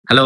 Hello.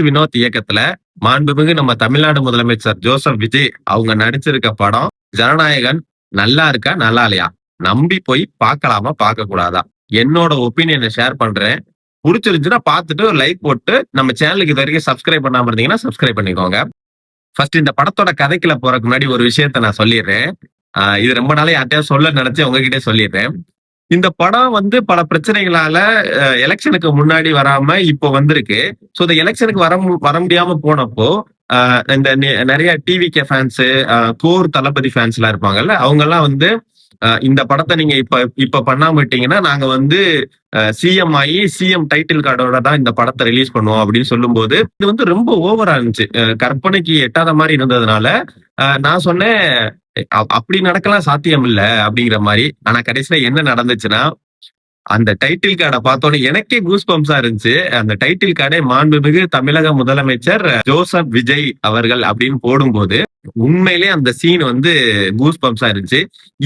Vinod இயக்கத்துல மாண்புமிகு நம்ம தமிழ்நாடு முதலமைச்சர் ஜோசப் விஜய் அவங்க நடிச்சிருக்க படம் ஜனநாயகன். நல்லா இருக்கா நல்லா இல்லையா? நம்பி போய் பார்க்கலாமா பார்க்க கூடாதா? என்னோட ஒப்பீனியனை ஷேர் பண்றேன். புடிச்சிருந்துச்சுன்னா பார்த்துட்டு ஒரு லைக் போட்டு நம்ம சேனலுக்கு இது வரைக்கும் சப்ஸ்கிரைப் பண்ணாம இருந்தீங்கன்னா சப்ஸ்கிரைப் பண்ணிக்கோங்க. ஃபர்ஸ்ட் இந்த படத்தோட கதைக்குள்ள போறதுக்கு முன்னாடி ஒரு விஷயத்த நான் சொல்லிடுறேன். இது ரொம்ப நாளா யார்கிட்டயாவது சொல்ல நினைச்சு உங்ககிட்டே சொல்லிடுறேன். இந்த படம் வந்து பல பிரச்சனைகளால எலெக்ஷனுக்கு முன்னாடி வராம இப்போ வந்திருக்கு. சோ இந்த எலெக்ஷனுக்கு வர முடியாம போனப்போ இந்த நிறைய டிவிகே ஃபேன்ஸ், கோர் தளபதி ஃபேன்ஸ் எல்லாம் இருப்பாங்கல்ல, அவங்க எல்லாம் வந்து இந்த படத்தை நீங்க இப்ப இப்ப பண்ணாம விட்டீங்கன்னா நாங்க வந்து சிஎம் ஆகி சிஎம் டைட்டில் கார்டோட தான் இந்த படத்தை ரிலீஸ் பண்ணுவோம் அப்படின்னு சொல்லும்போது இது வந்து ரொம்ப ஓவரா இருந்துச்சு. கற்பனைக்கு எட்டாத மாதிரி இருந்ததுனால நான் சொன்னேன் அப்படி நடக்கலாம் சாத்தியம் இல்ல அப்படிங்கிற மாதிரி. ஆனா கடைசியில என்ன நடந்துச்சுன்னா, அந்த டைட்டில் கார்டை பார்த்தோன்னே எனக்கே கூஸ் பம்ப்ஸா இருந்துச்சு. அந்த டைட்டில் கார்டை மாண்புமிகு தமிழக முதலமைச்சர் ஜோசப் விஜய் அவர்கள் அப்படின்னு போடும்போது உண்மையிலே அந்த சீன் வந்து கூஸ் பம்ப்ஸா இருந்துச்சு.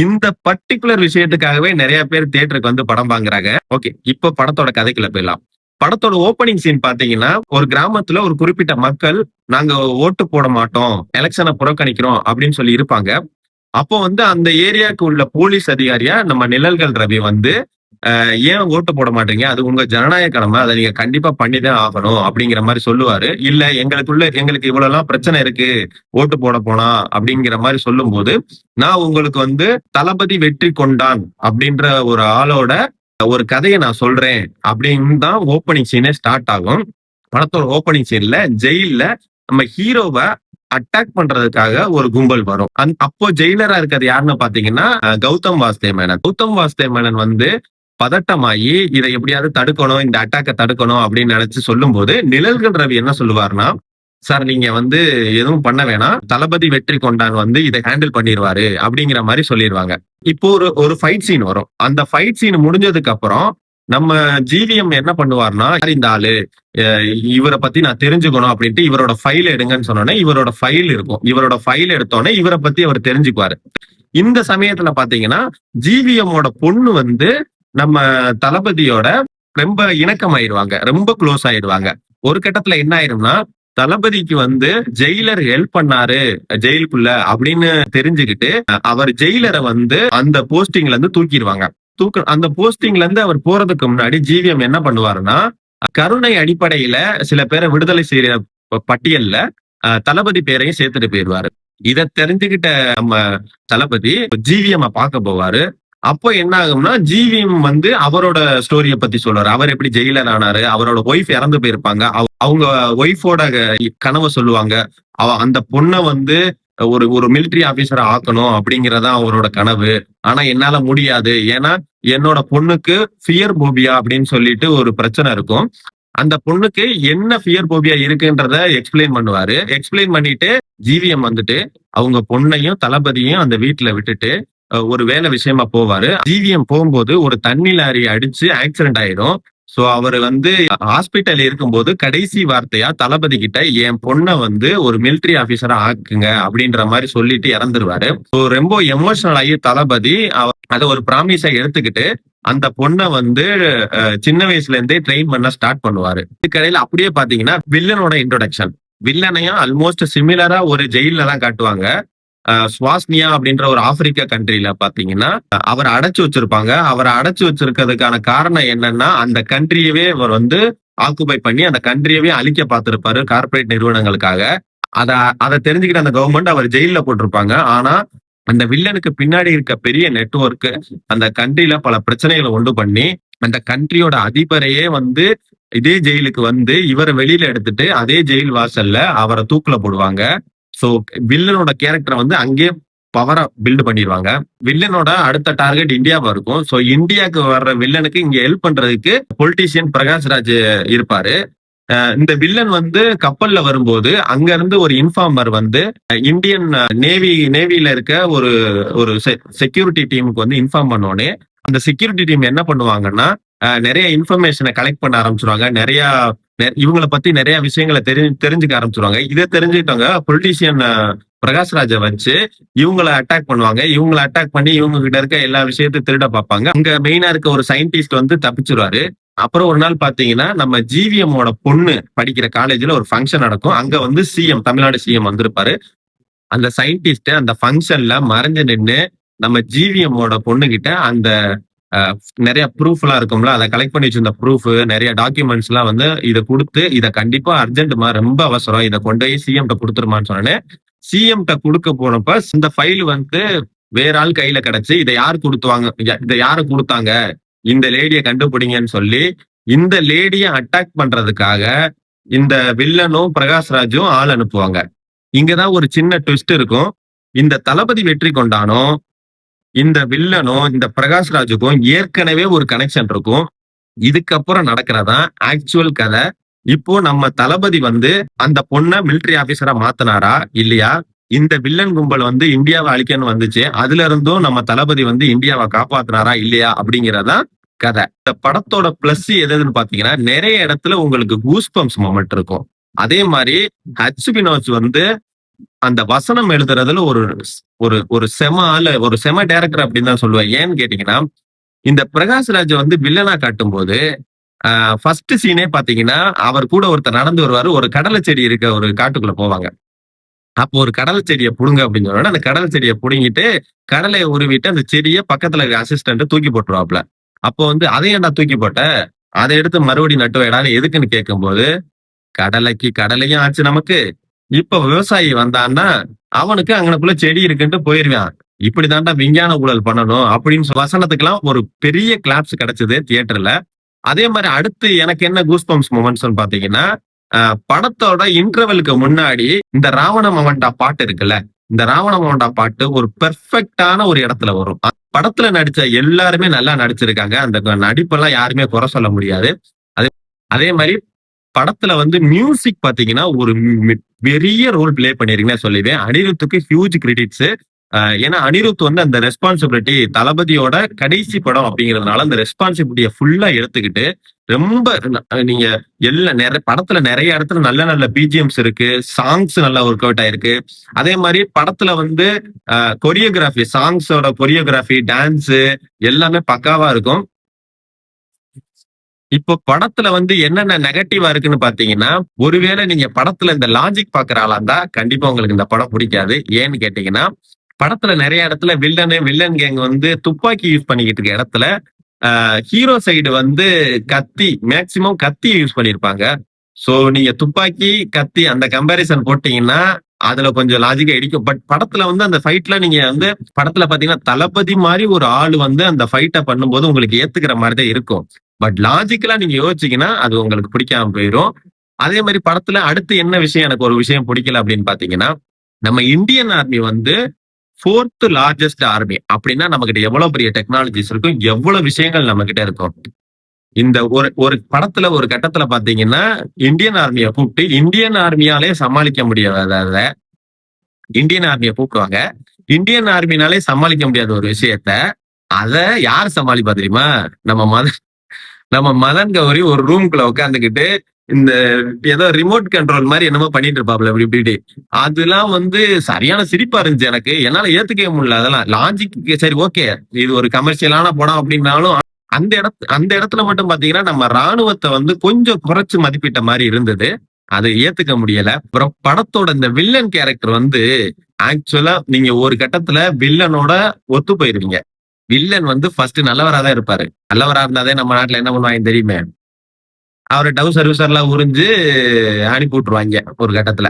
இந்த பர்டிகுலர் விஷயத்துக்காகவே நிறைய பேர் தியேட்டருக்கு வந்து படம் வாங்குறாங்க. ஓகே, இப்ப படத்தோட கதைக்குள்ள போயிடலாம். படத்தோட ஓப்பனிங் சீன் பாத்தீங்கன்னா, ஒரு கிராமத்துல ஒரு குறிப்பிட்ட மக்கள் நாங்க ஓட்டு போட மாட்டோம், எலெக்ஷனை புறக்கணிக்கிறோம் அப்படின்னு சொல்லி இருப்பாங்க. அப்போ வந்து அந்த ஏரியாவுக்கு உள்ள போலீஸ் அதிகாரியா நம்ம நிழல்கள் ரவி வந்து ஏன் ஓட்டு போட மாட்டீங்க, அது உங்க ஜனநாயக கடமை, அதை நீங்க கண்டிப்பா பண்ணிதான் ஆகணும் அப்படிங்கிற மாதிரி சொல்லுவாரு. இல்ல எங்களுக்கு இவ்வளவு எல்லாம் பிரச்சனை இருக்கு ஓட்டு போட போனா அப்படிங்கிற மாதிரி சொல்லும் போது, நான் உங்களுக்கு வந்து தளபதி வெற்றி கொண்டான் அப்படின்ற ஒரு ஆளோட ஒரு கதையை நான் சொல்றேன் அப்படின்னு தான் ஓப்பனிங் சீனே ஸ்டார்ட் ஆகும். படத்தோட ஓப்பனிங் சீன்ல ஜெயில நம்ம ஹீரோவை அட்டாக் பண்றதுக்காக ஒரு கும்பல் வரும். அப்போ ஜெயிலரா இருக்கிறது யாருன்னு பாத்தீங்கன்னா கௌதம் வாசுதேவ் மேனன். கௌதம் வாசுதேவ் மேனன் வந்து பதட்டமாயி இதை எப்படியாவது தடுக்கணும், இந்த அட்டாக்கை தடுக்கணும் அப்படின்னு நினைச்சு சொல்லும் போது நிழல்கள் ரவி என்ன சொல்லுவாருன்னா, சார் நீங்க வந்து எதுவும் பண்ண வேணாம், தளபதி வெற்றி கொண்டான் வந்து இதை ஹேண்டில் பண்ணிடுவாரு அப்படிங்கிற மாதிரி சொல்லிடுவாங்க. இப்போ ஒரு ஃபைட் சீன் வரும். அந்த ஃபைட் சீன் முடிஞ்சதுக்கு அப்புறம் நம்ம ஜிவிஎம் என்ன பண்ணுவார்னா, இந்த ஆளு இவரை பத்தி நான் தெரிஞ்சுக்கணும் அப்படின்ட்டு இவரோட ஃபைல் எடுங்கன்னு சொன்னோன்னே இவரோட ஃபைல் இருக்கும். இவரோட ஃபைல் எடுத்தோன்னே இவரை பத்தி அவர் தெரிஞ்சுக்குவாரு. இந்த சமயத்துல பாத்தீங்கன்னா ஜிவிஎம்மோட பொண்ணு வந்து நம்ம தளபதியோட ரொம்ப இணக்கமாயிருவாங்க, ரொம்ப க்ளோஸ் ஆயிடுவாங்க. ஒரு கட்டத்துல என்ன ஆயிரும்னா, தளபதிக்கு வந்து ஜெயிலர் ஹெல்ப் பண்ணாரு ஜெயிலுக்குள்ள அப்படின்னு தெரிஞ்சுக்கிட்டு அவர் ஜெயிலரை வந்து அந்த போஸ்டிங்ல இருந்து தூக்கிடுவாங்க. அந்த போஸ்டிங்ல இருந்து அவர் போறதுக்கு முன்னாடி ஜிவிஎம் என்ன பண்ணுவாருன்னா, கருணை அடிப்படையில சில பேரை விடுதலை செய்யற பட்டியல்ல தளபதி பேரையும் சேர்த்துட்டு போயிடுவாரு. இதை தெரிஞ்சுக்கிட்ட நம்ம தளபதி ஜிவிஎம் பார்க்க போவாரு. அப்போ என்ன ஆகும்னா, ஜிவிஎம் வந்து அவரோட ஸ்டோரிய பத்தி சொல்றாரு. அவர் எப்படி ஜெயிலர் ஆனாரு, அவரோட ஒய்ஃப் இறந்து போயிருப்பாங்க, அவங்க ஒய்ஃபோட கனவை சொல்லுவாங்க. அந்த பொண்ணை வந்து ஒரு மிலிட்டரி ஆபீசரா ஆக்கணும் அப்படிங்கறதா அவரோட கனவு. ஆனா என்னால முடியாது, ஏன்னா என்னோட பொண்ணுக்கு ஃபியர் போபியா அப்படின்னு சொல்லிட்டு ஒரு பிரச்சனை இருக்கும். அந்த பொண்ணுக்கு என்ன ஃபியர் போபியா இருக்குன்றத எக்ஸ்பிளைன் பண்ணுவாரு. எக்ஸ்பிளைன் பண்ணிட்டு ஜிவிஎம் வந்துட்டு அவங்க பொண்ணையும் தளபதியும் அந்த வீட்டுல விட்டுட்டு ஒரு வேலை விஷயமா போவாரு. ஜிவிஎம் போகும்போது ஒரு தண்ணி லாரி அடிச்சு ஆக்சிடென்ட் ஆயிடும். சோ அவர் வந்து ஹாஸ்பிட்டல் இருக்கும்போது கடைசி வார்த்தையா தளபதி கிட்ட என் பொண்ணை வந்து ஒரு மிலிட்டரி ஆபீசரா ஆக்குங்க அப்படின்ற மாதிரி சொல்லிட்டு இறந்துருவாரு. ரொம்ப எமோஷனல் ஆகி தளபதி அதை ஒரு ப்ராமிஸா எடுத்துக்கிட்டு அந்த பொண்ணை வந்து சின்ன வயசுல இருந்தே ட்ரெயின் பண்ண ஸ்டார்ட் பண்ணுவாரு. இதுக்கடையில அப்படியே பாத்தீங்கன்னா வில்லனோட இன்ட்ரோடக்ஷன். வில்லனையும் ஆல்மோஸ்ட் சிமிலரா ஒரு ஜெயில தான் காட்டுவாங்க. ஸ்வாஸ்னியா அப்படின்ற ஒரு ஆப்பிரிக்கா கண்ட்ரில பாத்தீங்கன்னா அவரை அடைச்சு வச்சிருப்பாங்க. அவரை அடைச்சு வச்சிருக்கிறதுக்கான காரணம் என்னன்னா, அந்த கண்ட்ரியவே அவர் வந்து ஆக்குபை பண்ணி அந்த கண்ட்ரியவே அழிக்க பார்த்திருப்பாரு கார்பரேட் நிறுவனங்களுக்காக. அதை தெரிஞ்சுக்கிட்ட அந்த கவர்மெண்ட் அவர் ஜெயில போட்டிருப்பாங்க. ஆனா அந்த வில்லனுக்கு பின்னாடி இருக்க பெரிய நெட்வொர்க் அந்த கண்ட்ரில பல பிரச்சனைகளை உண்டு பண்ணி அந்த கண்ட்ரியோட அதிபரையே வந்து இதே ஜெயிலுக்கு வந்து இவரை வெளியில எடுத்துட்டு அதே ஜெயில் வாசல்ல அவரை தூக்குல போடுவாங்க. சோ வில்லனோட கேரக்டரை வந்து அங்கேயே பவரா பில்டு பண்ணிடுவாங்க. வில்லனோட அடுத்த டார்கெட் இந்தியாவா இருக்கும். சோ இந்தியாவுக்கு வர்ற வில்லனுக்கு இங்க ஹெல்ப் பண்றதுக்கு பொலிட்டீஷியன் பிரகாஷ்ராஜ் இருப்பாரு. இந்த வில்லன் வந்து கப்பல்ல வரும்போது அங்க இருந்து ஒரு இன்ஃபார்மர் வந்து இந்தியன் நேவில இருக்க ஒரு செக்யூரிட்டி டீமுக்கு வந்து இன்ஃபார்ம் பண்ணோடனே அந்த செக்யூரிட்டி டீம் என்ன பண்ணுவாங்கன்னா நிறைய இன்ஃபர்மேஷனை கலெக்ட் பண்ண ஆரம்பிச்சிருவாங்க. இவங்களை பத்தி நிறைய விஷயங்களை தெரிஞ்சுக்க ஆரம்பிச்சிருவாங்க. இதை தெரிஞ்சுக்கிட்டவங்க பொலிட்டீஷியன் பிரகாஷ்ராஜை வச்சு இவங்களை அட்டாக் பண்ணுவாங்க. இவங்களை அட்டாக் பண்ணி இவங்க கிட்ட இருக்க எல்லா விஷயத்தையும் திருட பார்ப்பாங்க. அங்க மெயினா இருக்க ஒரு சயின்டிஸ்ட் வந்து தப்பிச்சிருவாரு. அப்புறம் ஒரு நாள் பாத்தீங்கன்னா நம்ம ஜிவிஎம்மோட பொண்ணு படிக்கிற காலேஜ்ல ஒரு ஃபங்க்ஷன் நடக்கும். அங்க வந்து சிஎம் தமிழ்நாடு சிஎம் வந்திருப்பாரு. அந்த சயின்டிஸ்ட் அந்த ஃபங்க்ஷன்ல மறைஞ்சு நின்னு நம்ம ஜிவிஎம்மோட பொண்ணுகிட்ட அந்த அஹ், நிறைய ப்ரூஃப் எல்லாம் இருக்கும்ல, அதை கலெக்ட் பண்ணி வச்சிருந்த ப்ரூஃப் நிறைய டாக்குமெண்ட்ஸ் எல்லாம் வந்து இதை கொடுத்து இதை கண்டிப்பா அர்ஜென்ட்மா ரொம்ப அவசரம் இதை கொண்டு போய் சிஎம் கொடுத்துருமான்னு சொன்னேன். சிஎம் கொடுக்க போனப்ப இந்த ஃபைல் வந்து வேற ஆள் கையில கிடைச்சு இதை யார் கொடுத்துவாங்க, இதை யாரு கொடுத்தாங்க, இந்த லேடியை கண்டுபிடிங்கன்னு சொல்லி இந்த லேடியை அட்டாக் பண்றதுக்காக இந்த வில்லனும் பிரகாஷ்ராஜும் ஆள் அனுப்புவாங்க. இங்கதான் ஒரு சின்ன ட்விஸ்ட் இருக்கும். இந்த தளபதி வெற்றி கொண்டானோ இந்த வில்லனும் இந்த பிரகாஷ்ராஜுக்கும் ஏற்கனவே ஒரு கனெக்ஷன் இருக்கும். இதுக்கப்புறம் நடக்கிறதா ஆக்சுவல் கதை. இப்போ நம்ம தளபதி வந்து அந்த பொண்ணை மிலிட்டரி ஆபீசரா மாத்தினாரா இல்லையா, இந்த வில்லன் கும்பல் வந்து இந்தியாவை அழிக்கன்னு வந்துச்சு, அதுல இருந்தும் நம்ம தளபதி வந்து இந்தியாவை காப்பாத்தினாரா இல்லையா அப்படிங்கறதான் கதை. இந்த படத்தோட பிளஸ் எதுன்னு பாத்தீங்கன்னா நிறைய இடத்துல உங்களுக்கு கூஸ்பம்ஸ் மொமெண்ட் இருக்கும். அதே மாதிரி ஹச் வினோத் வந்து அந்த வசனம் எழுதுறதுல ஒரு ஒரு ஒரு செம ஆளு, ஒரு செம டைரக்டர் அப்படின்னு தான் சொல்லுவேன். ஏன்னு கேட்டீங்கன்னா இந்த பிரகாஷ்ராஜ் வந்து வில்லனா காட்டும் போது ஃபர்ஸ்ட் சீனே பாத்தீங்கன்னா அவர் கூட ஒருத்தர் நடந்து வருவாரு. ஒரு கடலை செடி இருக்க ஒரு காட்டுக்குள்ள போவாங்க. அப்போ ஒரு கடலை செடியை புடுங்க அப்படின்னு சொன்னா அந்த கடலை செடியை புடுங்கிட்டு கடலையை உருவிட்டு அந்த செடியை பக்கத்துல இருக்க அசிஸ்டன்ட் தூக்கி போட்டுருவாப்ல. அப்போ வந்து அதை ஏன்டா தூக்கி போட்ட, அதை எடுத்து மறுபடியும் நட்டு வைடான்னு எதுக்குன்னு கேட்கும்போது கடலைக்கு கடலையும் ஆச்சு நமக்கு, இப்ப விவசாயி வந்தான்னா அவனுக்கு அங்கனக்குள்ள செடி இருக்குன்ட்டு போயிருவான். இப்படிதான்டா விஞ்ஞான ஊழல் பண்ணணும் அப்படின்னு வசனத்துக்கெல்லாம் ஒரு பெரிய கிளாப்ஸ் கிடைச்சது தியேட்டர்ல. அதே மாதிரி அடுத்து எனக்கு என்ன கூஸ்பம்ஸ் மொமெண்ட்ஸ் பாத்தீங்கன்னா படத்தோட இன்டர்வலுக்கு முன்னாடி இந்த ராவண மவண்டா பாட்டு இருக்குல்ல, இந்த ராவண மவண்டா பாட்டு ஒரு பெர்ஃபெக்டான ஒரு இடத்துல வரும். படத்துல நடிச்ச எல்லாருமே நல்லா நடிச்சிருக்காங்க. அந்த நடிப்பெல்லாம் யாருமே குறை சொல்ல முடியாது. அதே அதே மாதிரி படத்துல வந்து மியூசிக் பாத்தீங்கன்னா ஒரு பெரிய ரோல் பிளே பண்ணிருக்கீங்கன்னு சொல்லுவேன். அனிருத்துக்கு ஹியூஜ் கிரெடிட்ஸ். ஏன்னா அனிருத் வந்து அந்த ரெஸ்பான்சிபிலிட்டி தளபதியோட கடைசி படம் அப்படிங்கிறதுனால அந்த ரெஸ்பான்சிபிலிட்டியை ஃபுல்லா எடுத்துக்கிட்டு ரொம்ப நீங்க எல்லா படத்துல நிறைய இடத்துல நல்ல நல்ல பிஜிஎம்ஸ் இருக்கு, சாங்ஸ் நல்லா ஒர்க் அவுட் ஆயிருக்கு. அதே மாதிரி படத்துல வந்து கொரியோகிராஃபி, சாங்ஸோட கொரியோகிராஃபி, டான்ஸ் எல்லாமே பக்காவா இருக்கும். இப்போ படத்துல வந்து என்னென்ன நெகட்டிவா இருக்குன்னு பாத்தீங்கன்னா ஒருவேளை நீங்க படத்துல இந்த லாஜிக் பாக்குற ஆளா இருந்தா கண்டிப்பா உங்களுக்கு இந்த படம் பிடிக்காது. ஏன்னு கேட்டீங்கன்னா படத்துல நிறைய இடத்துல வில்லன் கேங் வந்து துப்பாக்கி யூஸ் பண்ணிக்கிட்டு இருக்க இடத்துல ஹீரோ சைடு வந்து கத்தி, மேக்சிமம் கத்தி யூஸ் பண்ணிருப்பாங்க. சோ நீங்க துப்பாக்கி கத்தி அந்த கம்பாரிசன் போட்டீங்கன்னா அதுல கொஞ்சம் லாஜிக்கா இடிக்கும். பட் படத்துல வந்து அந்த ஃபைட்ல நீங்க வந்து படத்துல பாத்தீங்கன்னா தளபதி மாதிரி ஒரு ஆள் வந்து அந்த ஃபைட்டை பண்ணும்போது உங்களுக்கு ஏத்துக்கிற மாதிரி தான் இருக்கும். பட் லாஜிக்கலா நீங்க யோசிச்சீங்கன்னா அது உங்களுக்கு பிடிக்காம போயிடும். அதே மாதிரி படத்துல அடுத்து என்ன விஷயம் எனக்கு ஒரு விஷயம் பிடிக்கல அப்படின்னு பாத்தீங்கன்னா நம்ம இந்தியன் ஆர்மி வந்து 4th லார்ஜஸ்ட் ஆர்மி அப்படின்னா நம்ம கிட்ட எவ்வளவு பெரிய டெக்னாலஜிஸ் இருக்கும், எவ்வளவு விஷயங்கள் நம்ம கிட்ட இருக்கும். இந்த ஒரு படத்துல ஒரு கட்டத்துல பாத்தீங்கன்னா இந்தியன் ஆர்மியை கூப்பிட்டு இந்தியன் ஆர்மியாலே சமாளிக்க முடியாத இந்தியன் ஆர்மியை கூப்பிடுவாங்க. இந்தியன் ஆர்மினாலே சமாளிக்க முடியாத ஒரு விஷயத்த அத யார் சமாளிப்பா தெரியுமா, நம்ம மதன் கௌரி ஒரு ரூம்குள்ள உட்காந்துக்கிட்டு இந்த ஏதோ ரிமோட் கண்ட்ரோல் மாதிரி என்னமோ பண்ணிட்டு இருப்பாப்ல இப்படி இப்படி. அதெல்லாம் வந்து சரியான சிரிப்பா இருந்துச்சு எனக்கு. என்னால ஏத்துக்கவே முடியல. அதெல்லாம் லாஜிக் சரி ஓகே, இது ஒரு கமர்ஷியலான படம் அப்படின்னாலும் அந்த இடத்துல மட்டும் பாத்தீங்கன்னா நம்ம ராணுவத்தை வந்து கொஞ்சம் குறைச்சு மதிப்பிட்ட மாதிரி இருந்தது. அதை ஏத்துக்க முடியல. அப்புறம் படத்தோட இந்த வில்லன் கேரக்டர் வந்து ஆக்சுவலா நீங்க ஒரு கட்டத்துல வில்லனோட ஒத்து போயிருவீங்க. வில்லன் வந்து ஃபர்ஸ்ட் நல்லவரா தான் இருப்பாரு. நல்லவரா இருந்தாதே நம்ம நாட்டுல என்ன பண்ணுவாங்க தெரியுமே, அவரை டவு சர்வீசர்லாம் உறிஞ்சு அனுப்பி விட்டுருவாங்க ஒரு கட்டத்துல.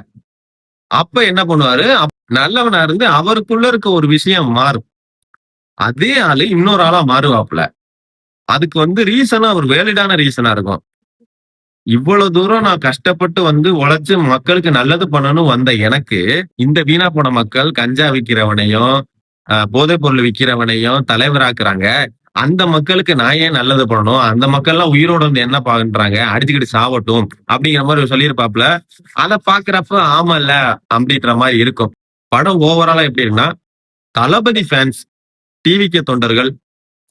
அப்ப என்ன பண்ணுவாரு, நல்லவனா இருந்து அவருக்குள்ள இருக்க ஒரு விஷயம் மாறும். அதே ஆளு இன்னொரு ஆளா மாறுவாப்புல. அதுக்கு வந்து ரீசனா ஒரு வேலிடான ரீசனா இருக்கும். இவ்வளவு தூரம் நான் கஷ்டப்பட்டு வந்து உழைச்சு மக்களுக்கு நல்லது பண்ணணும் வந்த எனக்கு இந்த வீணா போன மக்கள் கஞ்சா விக்கிறவனையும் போதைப் பொருள் விக்கிறவனையும் தலைவராக்குறாங்க. அந்த மக்களுக்கு நான் ஏன் நல்லது பண்ணணும், அந்த மக்கள் எல்லாம் உயிரோட வந்து என்ன பண்றாங்க, அடிச்சுக்கிட்டு சாவட்டும் அப்படிங்கிற மாதிரி சொல்லியிருப்பாப்ல. அதை பாக்குறப்ப ஆமால அப்படின்ற மாதிரி இருக்கும். படம் ஓவராலா எப்படி இருக்குன்னா தளபதி ஃபேன்ஸ், டிவிக்கு தொண்டர்கள்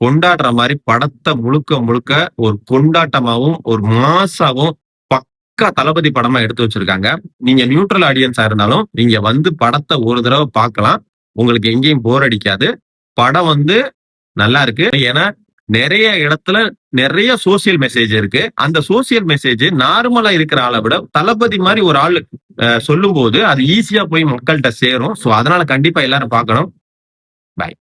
கொண்டாடுற மாதிரி படத்தை முழுக்க முழுக்க ஒரு கொண்டாட்டமாவும் ஒரு மாசாவும் பக்கா தளபதி படமா எடுத்து வச்சிருக்காங்க. நீங்க நியூட்ரல் ஆடியன்ஸா இருந்தாலும் நீங்க வந்து படத்தை ஒரு தடவை பார்க்கலாம். உங்களுக்கு எங்கேயும் போர் அடிக்காது. படம் வந்து நல்லா இருக்கு. ஏன்னா நிறைய இடத்துல நிறைய சோசியல் மெசேஜ் இருக்கு. அந்த சோசியல் மெசேஜ் நார்மலா இருக்கிற ஆள விட தளபதி மாரி ஒரு ஆளு சொல்லும்போது அது ஈஸியா போய் மக்கள்ட்ட சேரும். சோ அதனால கண்டிப்பா எல்லாரும் பார்க்கணும். பாய்.